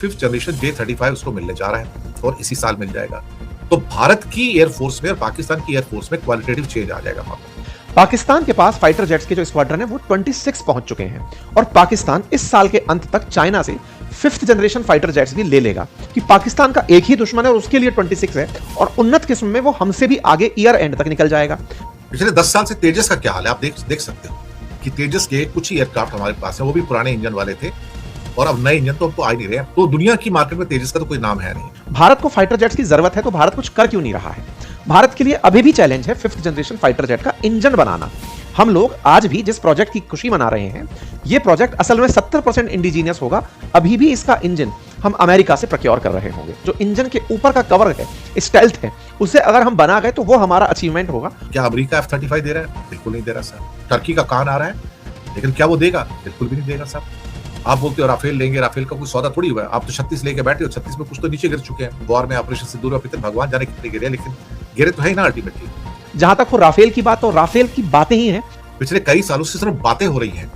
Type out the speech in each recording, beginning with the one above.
5th generation J-35 उसको मिलने जा रहा है और इसी साल मिल जाएगा। तो भारत की एयरफोर्स में और पाकिस्तान की एयरफोर्स में क्वालिटेटिव चेंज आ जाएगा वहां पर। पाकिस्तान के पास फाइटर जेट्स के जो स्क्वाड्रन है वो 26 पहुंच चुके हैं और पाकिस्तान इस साल के अंत तक चाइना से 5th जनरेशन फाइटर जेट्स भी ले लेगा कि पाकिस्तान का एक ही दुश्मन है और उसके लिए 26 है और उन्नत किस्म में वो हमसे भी आगे ईयर एंड तक निकल जाएगा। पिछले 10 साल से तेजस का क्या हाल है आप देख सकते हो कि तेजस के कुछ ही एयरक्राफ्ट हमारे पास है, वो भी पुराने इंजन वाले थे और अब नए इंजन तो हमको आ ही नहीं रहे। तो दुनिया की मार्केट में तेजस का तो कोई नाम है नहीं। भारत को फाइटर जेट्स की जरूरत है तो भारत कुछ कर क्यों नहीं रहा है? भारत के लिए अभी भी चैलेंज है 5th जनरेशन फाइटर जेट का इंजन बनाना। हम लोग आज भी जिस प्रोजेक्ट की खुशी मना रहे हैं, ये प्रोजेक्ट असल में 70% इंडिजीनियस होगा। अभी भी इसका इंजन हम अमेरिका से प्रोक्योर कर रहे होंगे। जो इंजन के ऊपर का कवर है, स्टेल्थ है, उसे अगर हम बना गए तो वो हमारा अचीवमेंट होगा। क्या अमेरिका F-35 दे रहा है? बिल्कुल नहीं दे रहा साहब। टर्की का कान आ रहा है, लेकिन क्या वो देगा? बिल्कुल भी नहीं देगा साहब। आप बोलते हो राफेल लेंगे, राफेल का कोई सौदा थोड़ी हुआ है। आप तो 36 लेके बैठे हो, 36 में कुछ तो नीचे गिर चुके हैं। वॉर में ऑपरेशन सिंदूर में पितर भगवान जाने कितने गिरे, लेकिन गिरे तो है ही ना अल्टीमेटली। जहां तक हो राफेल की बात, तो राफेल की बातें ही हैं। पिछले कई सालों से सिर्फ बातें हो रही हैं,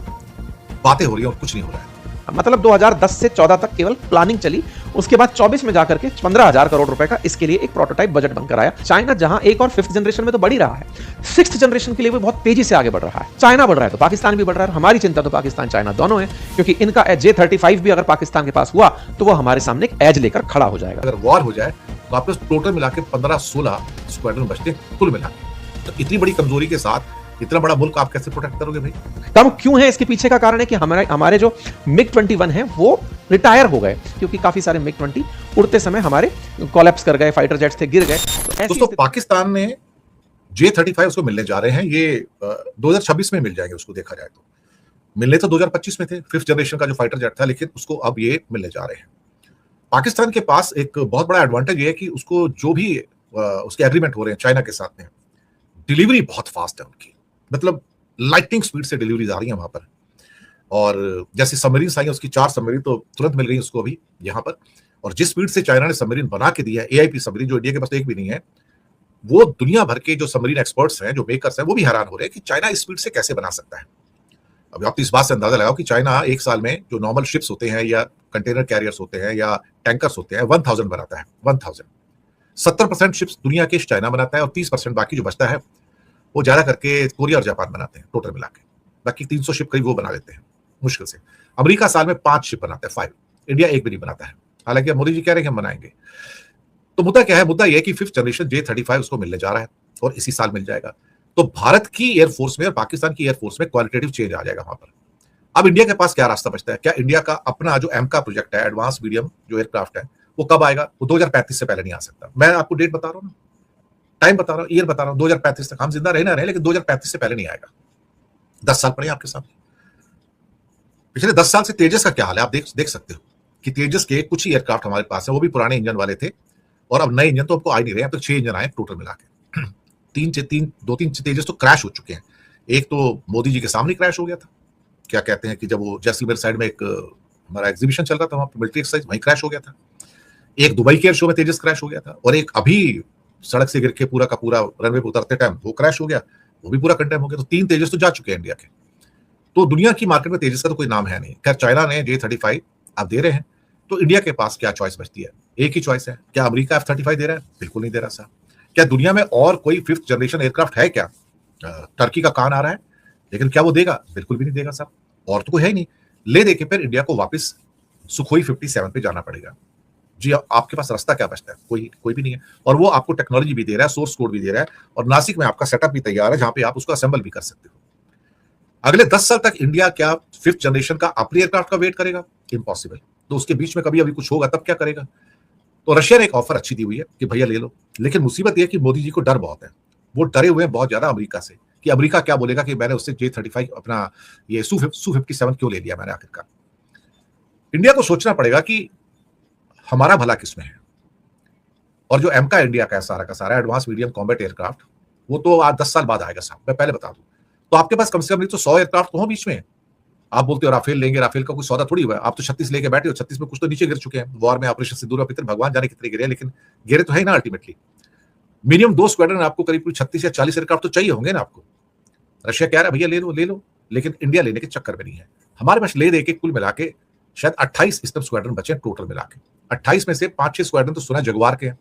बातें हो रही हैं और कुछ नहीं हो रहा है। मतलब 2010 से 14 तक केवल प्लानिंग चली, उसके बाद 24 में जाकर के 15,000 करोड़ रुपए का इसके लिए एक प्रोटोटाइप बजट बनकर आया। चाइना जहां एक और 5th जनरेशन में तो बढ़ ही रहा है, 6th जनरेशन के लिए वो बहुत तेजी से आगे बढ़ रहा है। चाइना बढ़ रहा है तो पाकिस्तान भी बढ़ रहा है। हमारी चिंता तो पाकिस्तान चाइना दोनों है, क्योंकि इनका J-35 भी अगर पाकिस्तान के पास हुआ तो वो हमारे सामने एक एज लेकर खड़ा हो जाएगा। अगर वॉर हो जाए तो आपके टोटल मिला के 15-16 स्क्वाड्रन बचते हैं कुल मिला के। तो इतनी बड़ी कमजोरी के साथ इतना बड़ा मुल्क आप कैसे प्रोटेक्ट करोगे भाई? कम क्यों है? इसके पीछे का कारण है कि हमारे जो MiG-21 है वो रिटायर हो गए, क्योंकि काफी सारे MiG-20 उड़ते समय हमारे कोलैप्स कर गए, फाइटर जेट्स थे, गिर गए। दोस्तों, पाकिस्तान ने J-35 उसको मिलने जा रहे हैं। ये 2026 में मिल जाएंगे। उसको देखा जाए तो मिलने तो 2025 में थे, 5th जनरेशन का जो फाइटर जेट था, लेकिन उसको अब ये मिलने जा रहे हैं। पाकिस्तान के पास एक बहुत बड़ा एडवांटेज ये है कि उसको जो भी उसके एग्रीमेंट हो रहे हैं चाइना के साथ में, डिलीवरी बहुत फास्ट है उनकी। मतलब लाइटनिंग स्पीड से डिलीवरीज आ रही है वहां पर। और जैसे सबमरीन आई है, उसकी 4 सबमरीन तो तुरंत मिल गई उसको अभी यहाँ पर। और जिस स्पीड से चाइना ने सबमरीन बना के दिया है, AIP सबमरीन, जो इंडिया के पास एक भी नहीं है, वो दुनिया भर के जो सबमरीन एक्सपर्ट्स हैं, जो मेकर्स हैं, वो भी हैरान हो रहे हैं कि चाइना इस स्पीड से कैसे बना सकता है। अब आप इस बात से अंदाजा लगाओ कि चाइना एक साल में जो नॉर्मल शिप्स होते हैं या कंटेनर कैरियर्स होते हैं या टैंकर्स होते हैं, 1000 बनाता है। 1000 70% शिप्स दुनिया के चाइना बनाता है और 30% बाकी जो बचता है वो ज्यादा करके कोरिया और जापान बनाते हैं टोटल मिला के। बाकी 300 शिप करीब वो बना लेते हैं मुश्किल से। अमेरिका साल में 5 शिप बनाता है, 5। इंडिया एक भी नहीं बनाता है, हालांकि मोदी जी कह रहे हैं कि हम बनाएंगे। तो मुद्दा क्या है? मुद्दा यह है कि 5th जनरेशन J-35 उसको मिलने जा रहा है और इसी साल मिल जाएगा। तो भारत की एयरफोर्स में और पाकिस्तान की एयरफोर्स में क्वालिटेटिव चेंज आ जाएगा वहां पर। अब इंडिया के पास क्या रास्ता बचता है? क्या इंडिया का अपना जो एमका प्रोजेक्ट है, एडवांस मीडियम जो एयरक्राफ्ट है, वो कब आएगा? वो 2035 से पहले नहीं आ सकता। मैं आपको डेट बता रहा हूँ ना, टाइम बता रहा हूँ, ईयर बता रहा हूँ। 2035 तक हम जिंदा रहे ना रहे, लेकिन 2035 से पहले नहीं आएगा। 10 साल पड़े आपके सामने। पिछले 10 साल से तेजस का क्या हाल है आप देख सकते हो कि तेजस के कुछ ही एयरक्राफ्ट हमारे पास है, वो भी पुराने इंजन वाले थे और अब नए इंजन तो हमको आ ही नहीं रहे। अब तक 6 इंजन आए टोटल मिला के। 2-3 तेजस तो क्रैश हो चुके हैं। एक तो मोदी जी के सामने क्रैश हो गया था, क्या कहते हैं कि जब वो जैसलमेर साइड में एक हमारा एग्जीबिशन चल रहा था, वहां पर मिलिट्री एक्सरसाइज, वहीं क्रैश हो गया था। एक दुबई के एयर शो में तेजस क्रैश हो गया था और एक अभी सड़क से गिर के पूरा का पूरा रनवे पर उतरते टाइम वो क्रैश हो गया, वो भी पूरा कंडेम हो गया। तो 3 तेजस तो जा चुके हैं इंडिया के। तो दुनिया की मार्केट में तेजस का तो कोई नाम है नहीं। खैर, चाइना ने J-35 आप दे रहे हैं, तो इंडिया के पास क्या चॉइस बचती है? एक ही चॉइस है। क्या अमेरिका F-35 दे रहा है? बिल्कुल नहीं दे रहा साहब। क्या दुनिया में और कोई 5th जनरेशन एयरक्राफ्ट है क्या? टर्की का कान आ रहा है, लेकिन क्या वो देगा? बिल्कुल भी नहीं देगा साहब। और तो कोई है ही नहीं। ले दे के फिर इंडिया को वापस सुखोई 57 पे जाना पड़ेगा। जी, आपके पास रास्ता क्या बचता है? कोई भी नहीं है। और वो आपको टेक्नोलॉजी भी दे रहा है, सोर्स कोड भी दे रहा है, और नासिक में आपका सेटअप भी तैयार है, जहां पे आप उसको असेंबल भी कर सकते हो। अगले 10 साल तक इंडिया क्या 5th जनरेशन का अपने एयरक्राफ्ट का वेट करेगा? इम्पॉसिबल। तो उसके बीच में कभी अभी कुछ होगा, तब क्या करेगा? तो रशिया ने एक ऑफर अच्छी दी हुई है कि भैया ले लो, लेकिन मुसीबत यह है कि मोदी जी को डर बहुत है। वो डरे हुए हैं बहुत ज्यादा अमेरिका से कि अमेरिका क्या बोलेगा कि मैंने उससे J-35 अपना ये Su-57 क्यों ले लिया मैंने आखिरकार। इंडिया को सोचना पड़ेगा कि हमारा भला किसमें है। और जो एमका इंडिया का है सारा का सारा, एडवांस मीडियम कॉम्बैट एयरक्राफ्ट, वो तो आज 10 साल बाद आएगा साहब, मैं पहले बता दूं। तो आपके पास कम से कम नहीं तो 100 एयरक्राफ्ट तो हो बीच में। आप बोलते हो राफेल लेंगे, राफेल का कोई सौदा थोड़ी हुआ है। आप तो 36 लेके बैठे हो, 36 में कुछ तो नीचे गिर चुके हैं। वॉर में ऑपरेशन सिंदूर में पितर भगवान जाने कितने गिरे, लेकिन गिरे तो है ही ना अल्टीमेटली। मिनिमम 2 स्क्वाड्रन आपको करीब 36 या 40 एयरक्राफ्ट तो चाहिए होंगे ना आपको। रशिया कह रहा है भैया ले लो, लेकिन इंडिया लेने के चक्कर में नहीं है। हमारे पास ले दे के कुल मिला के शायद 28 स्टफ स्क्वाड्रन बचे टोटल मिला के। 28 में से 5-6 स्क्वाड्रन तो सुना जगुआर के हैं।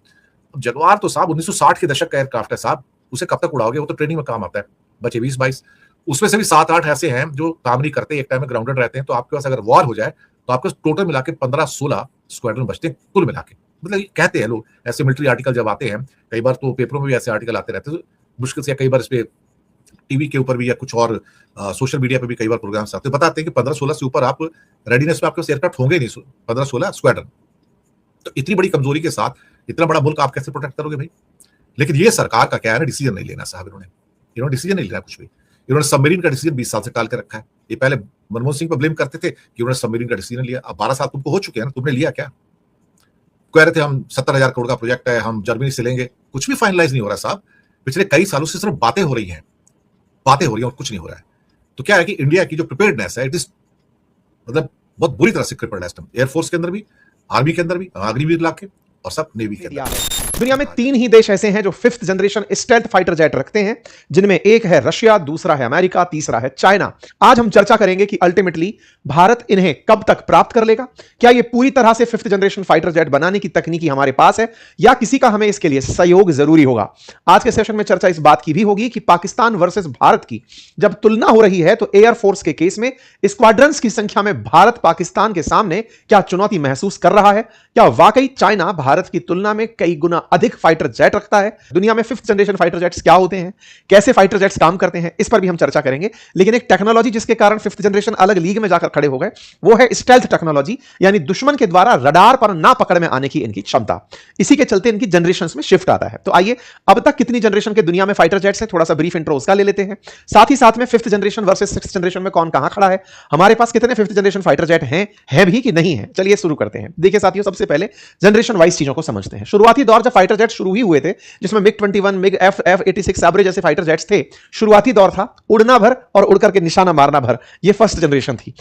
अब जगुआर तो साहब 1960 के दशक का एयरक्राफ्ट है साहब, उसे कब तक उड़ाओगे, वो तो ट्रेनिंग में काम आता है। बचे 20-22, उसमें से भी 7-8 ऐसे हैं जो काम नहीं करते, एक टाइम में ग्राउंडेड रहते हैं। तो आपके पास अगर वॉर हो जाए तो आपके टोटल मिला के 15-16 स्क्वाड्रन बचते हैं कुल मिला के। मतलब ये कहते हैं लोग, ऐसे मिलिट्री आर्टिकल जब आते हैं, कई बार तो पेपरों में भी ऐसे आर्टिकल आते रहते हैं, तो मुश्किल से कई बार इस पे टीवी के ऊपर भी या कुछ और सोशल मीडिया पे भी कई बार प्रोग्राम्स आते हैं, बताते हैं कि 15-16 से ऊपर आप रेडीनेस में आपके पास एयरक्राफ्ट होंगे नहीं, 15-16 स्क्वाड्रन। तो इतनी बड़ी कमजोरी के साथ इतना बड़ा मुल्क आप कैसे प्रोटेक्ट करोगे भाई? लेकिन ये सरकार का क्या है ना, डिसीजन नहीं लेना साहब, इन्होंने डिसीजन नहीं लेना कुछ भी। इन्होंने सबमरीन का डिसीजन 20 साल से टाल के रखा है। ये पहले मनमोहन सिंह पर ब्लेम करते थे कि उन्होंने सबमरीन का डिसीजन लिया। अब 12 साल तुमको हो चुके हैं ना, तुमने लिया क्या? कह रहे थे हम 70,000 करोड़ का प्रोजेक्ट है, हम जर्मनी से लेंगे, कुछ भी फाइनलाइज नहीं हो रहा साहब। पिछले कई सालों से सिर्फ बातें हो रही हैं और कुछ नहीं हो रहा है। तो क्या है कि इंडिया की जो प्रिपेयर्डनेस है, इट इज मतलब बहुत बुरी तरह से क्रिपल्ड है। एयरफोर्स के अंदर भी, आर्मी के अंदर भी, अग्निवीर इलाके और सब नेवी के अंदर। दुनिया में 3 ही देश ऐसे हैं जो 5th generation stealth fighter jet रखते हैं, जिनमें एक है रशिया, दूसरा है अमेरिका, तीसरा है चाइना। आज हम चर्चा करेंगे कि अल्टीमेटली भारत इन्हें कब तक प्राप्त कर लेगा। क्या ये पूरी तरह से 5th जनरेशन फाइटर जेट बनाने की तकनीकी हमारे पास है, या किसी का हमें इसके लिए सहयोग जरूरी होगा। आज के सेशन में चर्चा इस बात की भी होगी कि पाकिस्तान वर्सेस भारत की जब तुलना हो रही है, तो एयरफोर्स के केस में स्क्वाड्रंस की संख्या में भारत पाकिस्तान के सामने क्या चुनौती महसूस कर रहा है। क्या वाकई चाइना भारत की तुलना में कई गुना अधिक फाइटर जेट रखता है। दुनिया में 5th जनरेशन फाइटर जेट्स क्या होते हैं, कैसे फाइटर जेट्स काम करते हैं, इस पर भी हम चर्चा करेंगे। लेकिन एक टेक्नोलॉजी जिसके कारण 5th जनरेशन अलग लीग में जाकर खड़े हो गए, वो है स्टेल्थ टेक्नोलॉजी, यानी दुश्मन के द्वारा रडार पर ना पकड़ में आने की इनकी क्षमता। इसी के चलते इनकी जनरेशन में शिफ्ट आता है। तो आइए, अब तक कितनी जनरेशन के दुनिया में फाइटर जेट्स हैं, थोड़ा सा ब्रीफ इंट्रो उसका ले लेते हैं। साथ ही साथ में 5th generation versus 6th generation में कौन कहां खड़ा है, हमारे पास कितने 5th जनरेशन फाइटर जेट हैं भी कि नहीं है। चलिए शुरू करते हैं। देखिए साथियों, सबसे पहले जनरेशन वाइज चीजों को समझते हैं। शुरुआती दौर जब फाइटर जेट शुरू ही हुए थे, जिसमें MiG-21, MiG F-86 सैब्रे जैसे फाइटर जेट्स थे, शुरुआती दौर था उड़ना भर और उड़ करके निशाना मारना भर। ये फर्स्ट जनरेशन थी।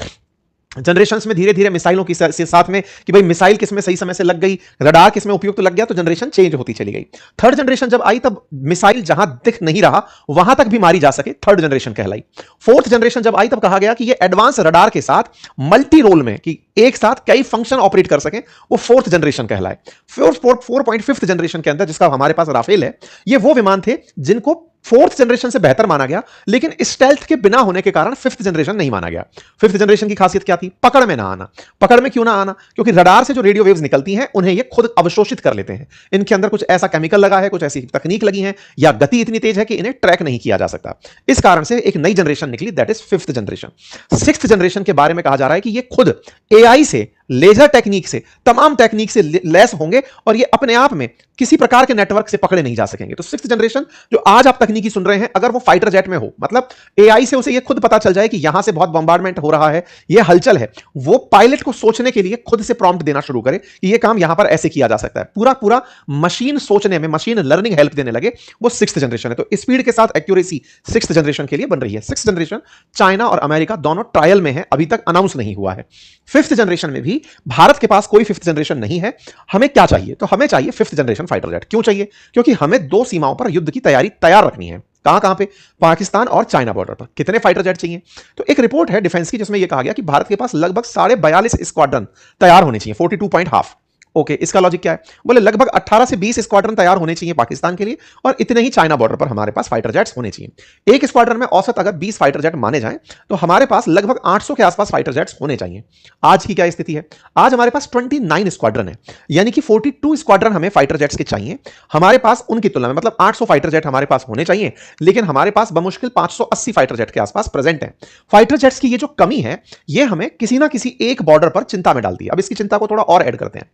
जनरेशंस में धीरे धीरे मिसाइलों की साथ में कि भाई मिसाइल किसमें सही समय से लग गई, रडार किसमें उपयुक्त लग गया, तो जनरेशन चेंज होती चली गई। थर्ड जनरेशन जब आई, तब मिसाइल जहां दिख नहीं रहा वहां तक भी मारी जा सके, थर्ड जनरेशन कहलाई। फोर्थ जनरेशन जब आई, तब कहा गया कि ये एडवांस रडार के साथ मल्टी रोल में कि एक साथ कई फंक्शन ऑपरेट कर सके, वो फोर्थ जनरेशन कहलाए। 4.5th जनरेशन के अंदर, जिसका हमारे पास राफेल है, ये वो विमान थे जिनको 4th जनरेशन से बेहतर माना गया, लेकिन स्टेल्थ के बिना होने के कारण 5th जनरेशन नहीं माना गया। 5th जनरेशन की खासियत क्या थी? पकड़ में ना आना। पकड़ में क्यों ना आना? क्योंकि रडार से जो रेडियो वेव्स निकलती हैं, उन्हें ये खुद अवशोषित कर लेते हैं। इनके अंदर कुछ ऐसा केमिकल लगा है, कुछ ऐसी तकनीक लगी है, या गति इतनी तेज है कि इन्हें ट्रैक नहीं किया जा सकता। इस कारण से एक नई जनरेशन निकली, that is 5th generation. 6th generation के बारे में कहा जा रहा है कि ये खुद AI से, लेजर टेक्निक से, तमाम टेक्निक से लैस होंगे और ये अपने आप में किसी प्रकार के नेटवर्क से पकड़े नहीं जा सकेंगे। तो 6th जनरेशन जो आज आप तकनीकी सुन रहे हैं, अगर वो फाइटर जेट में हो, मतलब AI से उसे ये खुद पता चल जाए कि यहां से बहुत बम्बार्डमेंट हो रहा है, ये हलचल है, वो पायलट को सोचने के लिए खुद से प्रॉम्प्ट देना शुरू करे कि ये काम यहां पर ऐसे किया जा सकता है। पूरा पूरा मशीन सोचने में, मशीन लर्निंग हेल्प देने लगे, वो 6th जनरेशन है। तो स्पीड के साथ एक्यूरेसी 6th जनरेशन के लिए बन रही है। 6th जनरेशन चाइना और अमेरिका दोनों ट्रायल में है, अभी तक अनाउंस नहीं हुआ है। 5th जनरेशन में भी भारत के पास कोई 5th जनरेशन नहीं है। हमें क्या चाहिए? तो हमें चाहिए 5th जनरेशन फाइटर जेट। क्यों चाहिए? क्योंकि हमें 2 सीमाओं पर युद्ध की तैयारी तैयार रखनी है। कहां पे? पाकिस्तान और चाइना बॉर्डर पर। कितने फाइटर जेट चाहिए? तो एक रिपोर्ट है डिफेंस की, जिसमें यह कहा गया कि भारत के पास लगभग 42.5 स्क्वाड्रन तैयार होने चाहिए। 42.5। ओके, इसका लॉजिक क्या है? बोले लगभग 18 से 20 स्क्वाड्रन तैयार होने चाहिए पाकिस्तान के लिए, और इतने ही चाइना बॉर्डर पर हमारे पास फाइटर जेट्स होने चाहिए। एक स्क्वाड्रन में औसत अगर 20 फाइटर जेट माने जाएं, तो हमारे पास लगभग 800 के आसपास फाइटर जेट्स होने चाहिए। आज की क्या स्थिति है? आज हमारे पास 29 स्क्वाड्रन है, यानी कि 42 स्क्वाड्रन हमें फाइटर जेट्स के चाहिए। हमारे पास उनकी तुलना में, मतलब 800 फाइटर जेट हमारे पास होने चाहिए, लेकिन हमारे पास बमुश्किल 580 फाइटर जेट के आसपास प्रेजेंट है। फाइटर जेट्स की ये जो कमी है, ये हमें किसी ना किसी एक बॉर्डर पर चिंता में डालती है। अब इसकी चिंता को थोड़ा और ऐड करते हैं।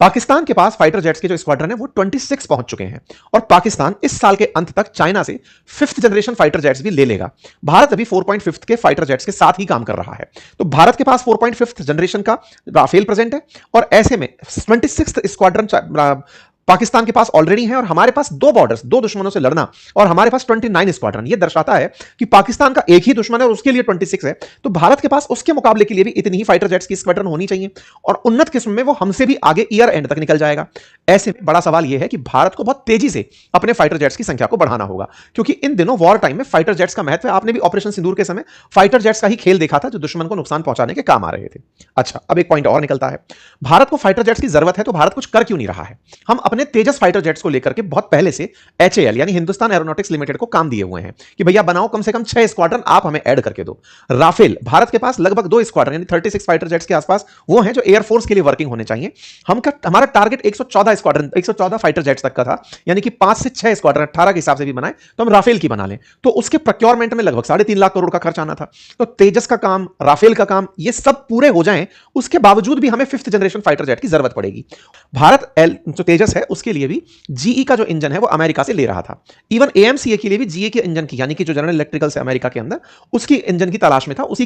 पाकिस्तान के पास फाइटर जेट्स के जो स्क्वाड्रन है, वो 26 पहुंच चुके हैं, और पाकिस्तान इस साल के अंत तक चाइना से 5th जनरेशन फाइटर जेट्स भी ले लेगा। भारत अभी 4.5 के फाइटर जेट्स के साथ ही काम कर रहा है। तो भारत के पास 4.5 जनरेशन का राफेल प्रेजेंट है, और ऐसे में 26th स्क्वाड्रन पाकिस्तान के पास ऑलरेडी है, और हमारे पास 2 बॉर्डर्स, 2 दुश्मनों से लड़ना, और हमारे पास 29 स्क्वाड्रन। यह दर्शाता है कि पाकिस्तान का एक ही दुश्मन है और उसके लिए 26 है। तो भारत के पास उसके मुकाबले के लिए भी इतनी ही फाइटर जेट्स की स्क्वाड्रन होनी चाहिए, और उन्नत किस्म में वो हमसे भी आगे ईयर एंड तक निकल जाएगा। ऐसे में बड़ा सवाल यह है कि भारत को बहुत तेजी से अपने फाइटर जेट्स की संख्या को बढ़ाना होगा, क्योंकि इन दिनों वॉर टाइम में फाइटर जेट्स का महत्व है। आपने भी ऑपरेशन सिंदूर के समय फाइटर जेट्स का ही खेल देखा था, जो दुश्मन को नुकसान पहुंचाने के काम आ रहे थे। अच्छा, अब एक पॉइंट और निकलता है, भारत को फाइटर जेट्स की जरूरत है तो भारत कुछ कर क्यों नहीं रहा है? हम अपने तेजस फाइटर जेट्स को लेकर के बहुत पहले से HAL यानी हिंदुस्तान एरोनॉटिक्स लिमिटेड को काम दिए हुए हैं कि भैया बनाओ कम से कम 6 स्क्वाड्रन, आप हमें ऐड करके दो। राफेल, भारत के पास लगभग 2 स्क्वाड्रन यानी 36 फाइटर जेट्स के आसपास वो हैं जो एयरफोर्स के लिए वर्किंग होने चाहिए। हमारा टारगेट 114 स्क्वाड्रन 114 फाइटर जेट्स तक का था, यानी कि 5 से 6 स्क्वाड्रन 18 के हिसाब से भी बनाए तो हम राफेल की बना लें, तो उसके प्रोक्योरमेंट में लगभग 3.5 लाख करोड़ का खर्च आना था। तो तेजस का काम, राफेल का काम, ये सब पूरे हो जाएं, उसके बावजूद भी हमें 5th जनरेशन फाइटर जेट की जरूरत पड़ेगी। भारत जो तेजस है उसके लिए भी जीई का जो इंजन है वो अमेरिका से ले रहा था। इवन AMCA के लिए भी जीए के इंजन की, यानी कि जो जनरल इलेक्ट्रिकल से अमेरिका के अंदर, उसकी इंजन की तलाश में था। उसी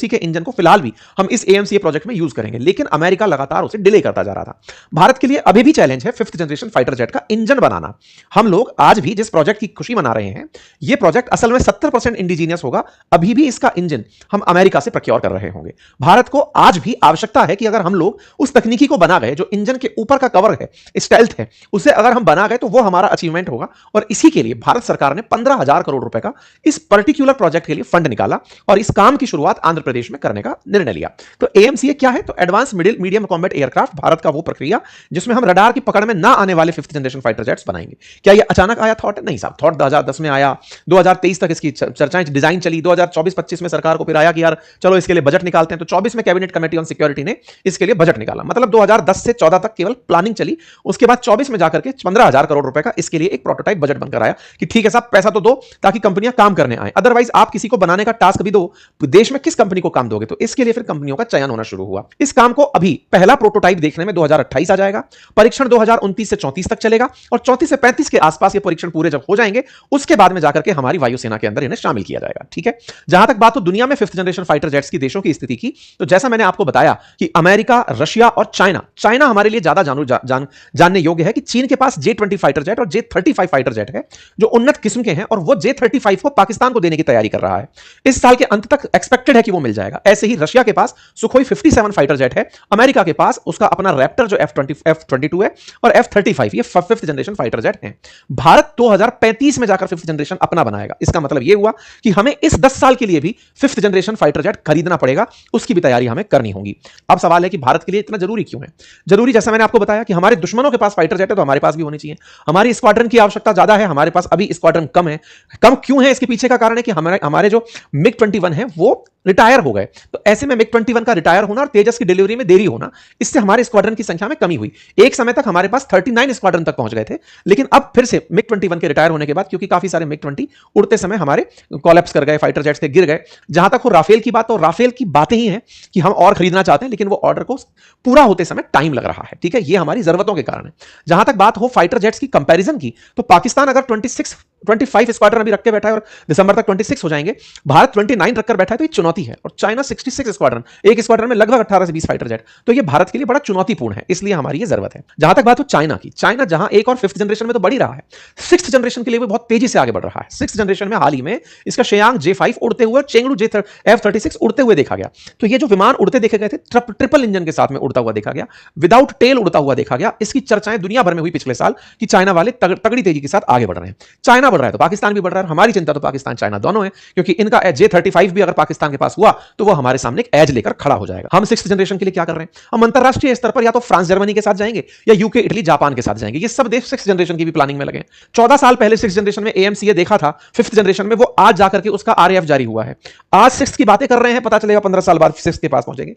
के इंजन को फिलहाल भी हम इस AMCA प्रोजेक्ट में यूज करेंगे, लेकिन अमेरिका लगातार उसे डिले करता जा रहा था। भारत के लिए अभी भी चैलेंज है 5th जनरेशन फाइटर जेट का इंजन बनाना। हम लोग आज भी जिस प्रोजेक्ट की खुशी मना रहे हैं, यह प्रोजेक्ट असल में 70% इंडिजीनियस होगा। अभी भी इसका इंजन हम अमेरिका से प्रोक्योर कर रहे होंगे। भारत को आज भी आवश्यकता है कि अगर हम लोग उस तकनीकी को बना गए, जो इंजन के ऊपर का कवर है, स्टेल्थ है, उसे अगर हम बना गए तो वो हमारा अचीवमेंट होगा। और इसी के लिए भारत सरकार ने 15,000 करोड़ रुपए का इस पर्टिकुलर प्रोजेक्ट के लिए फंड निकाला और इस काम की शुरुआत आंध्र प्रदेश में करने का निर्णय लिया। तो AMCA क्या है? तो advance medium combat aircraft, Bharat का वो प्रक्रिया जिसमें हम रडार की पकड़ में ना आने वाले 5th जनरेशन फाइटर जेट्स बनाएंगे। क्या यह अचानक आया थॉट? नहीं साहब, थॉट 2010 में आया, 2023 तक इसकी चर्चाएं, डिजाइन चली, 2024-25 में सरकार को फिर आया कि यार चलो इसके लिए बजट निकालते हैं। तो 24 में कैबिनेट कमेटी ऑन सिक्योरिटी ने इसके लिए बजट निकाला। मतलब 2010 से 14 तक केवल प्लानिंग चली, उसके बाद 24 में जाकर के 15,000 करोड़ रुपए का इसके लिए एक प्रोटोटाइप बजट बनकर आया कि ठीक है साहब, पैसा तो दो ताकि कंपनियां काम करने आए, अदरवाइज आप किसी को बनाने का टास्क भी दो, देश में किस कंपनी को काम दोगे? तो इसके लिए फिर कंपनियों का चयन होना शुरू हुआ। इस काम को अभी पहला प्रोटोटाइप देखने में 2028 आ जाएगा, परीक्षण 2029 से 34 तक चलेगा और 34 से 35 के आसपास ये परीक्षण पूरे जब हो जाएंगे, उसके बाद में जाकर के हमारी वायुसेना के अंदर इन्हें शामिल किया जाएगा। ठीक है, जहां तक बात हो दुनिया में 5th जनरेशन फाइटर जेट्स की देशों की स्थिति की, तो जैसा मैंने आपको बताया कि अमेरिका, रशिया और चाइना हमारे लिए ज्यादा जानने योग्य है कि चीन के पास J-20 फाइटर जेट और J-35 फाइटर जेट है जो उन्नत किस्म के हैं, और वो J-35 को पाकिस्तान को देने की तैयारी कर रहा है। इस साल के अंत तक एक्सपेक्टेड है कि वो मिल जाएगा। ऐसे ही रशिया के पास सुखोई 57 फाइटर जेट है, अमेरिका के पास उसका अपना रैप्टर जो F-22 है और F-35, ये 5th जनरेशन फाइटर जेट है। भारत 2035 में जाकर 5th जनरेशन अपना बनाएगा। इसका मतलब यह हुआ कि हमें इस 10 साल के लिए भी 5th जनरेशन फाइटर जेट खरीदना पड़ेगा, उसकी भी तैयारी हमें करनी होगी। अब सवाल है कि भारत के लिए इतना जरूरी क्यों है? जरूरी, जैसा मैंने आपको बताया कि हमारे दुश्मनों के पास फाइटर जेट है तो हमारे पास भी होनी चाहिए। हमारी स्क्वाड्रन की आवश्यकता ज्यादा है, हमारे पास अभी स्क्वाड्रन कम है। कम क्यों है? इसके पीछे का कारण है कि हमारे जो MiG-21 है वो रिटायर हो गए। तो ऐसे में MiG-21 का रिटायर होना और तेजस की डिलीवरी में देरी होना, इससे हमारे स्क्वाड्रन की संख्या में कमी हुई। एक समय तक हमारे पास 39 स्क्वाड्रन तक पहुंच गए थे, लेकिन अब फिर से MiG-21 के रिटायर होने के बाद, क्योंकि काफी सारे MiG-20 उड़ते समय हमारे कोलैप्स कर गए, फाइटर जेट्स के गिर गए। जहां तक हो राफेल की बात, तो राफेल की बातें ही हैं कि हम और खरीदना चाहते हैं, लेकिन वो ऑर्डर को पूरा होते समय टाइम लग रहा है। ठीक है, ये हमारी जरूरतों के कारण है। जहां तक बात हो फाइटर जेट्स की कंपैरिजन की, तो पाकिस्तान अगर 25 स्क्वाड्रन अभी रख के बैठा है और दिसंबर तक 26 हो जाएंगे, भारत 29 रखकर बैठा है, तो ये चुनौती है। और चाइना 66 स्क्वाड्रन, एक स्क्वाड्रन में लगभग 18 से 20 फाइटर जेट, तो ये भारत के लिए बड़ा चुनौतीपूर्ण है, इसलिए हमारी ये जरूरत है। जहां तक बात हो चाइना की, चाइना जहां 1 और 5th जनरेशन में तो बढ़ ही रहा है, 6th जनरेशन के लिए भी बहुत तेजी से आगे बढ़ रहा है। 6th जनरेशन में हाल ही में इसका शेयांग J-5 उड़ते हुए, चेंगडू F-36 उड़ते हुए देखा गया। तो ये जो विमान उड़ते देखे गए थे, ट्रिपल इंजन के साथ में उड़ता हुआ देखा गया, विदाउट टेल उड़ता हुआ देखा गया। इसकी चर्चाएं दुनिया भर में हुई पिछले साल कि चाइना वाले तगड़ी तेजी के साथ आगे बढ़ रहे हैं। चाइना बढ़ रहा है तो पाकिस्तान भी बढ़ रहा है। हमारी चिंता तो पाकिस्तान चाइना दोनों है, क्योंकि इनका J-35 भी अगर पाकिस्तान के पास हुआ तो वो हमारे सामने एक एज लेकर खड़ा हो जाएगा। हम 6th जनरेशन के लिए क्या कर रहे हैं? हम अंतरराष्ट्रीय स्तर पर या तो फ्रांस जर्मनी के साथ जाएंगे या यूके इटली जापान के साथ जाएंगे। ये सब देश 6th जनरेशन की भी प्लानिंग में लगे। 14 साल पहले 6th जनरेशन में AMCA देखा था, 5th जनरेशन में वो आज जाकर के उसका RAF जारी हुआ है। आज 6th की बातें कर रहे हैं, पता चलेगा 15 साल बाद 6th के पास पहुंचेंगे।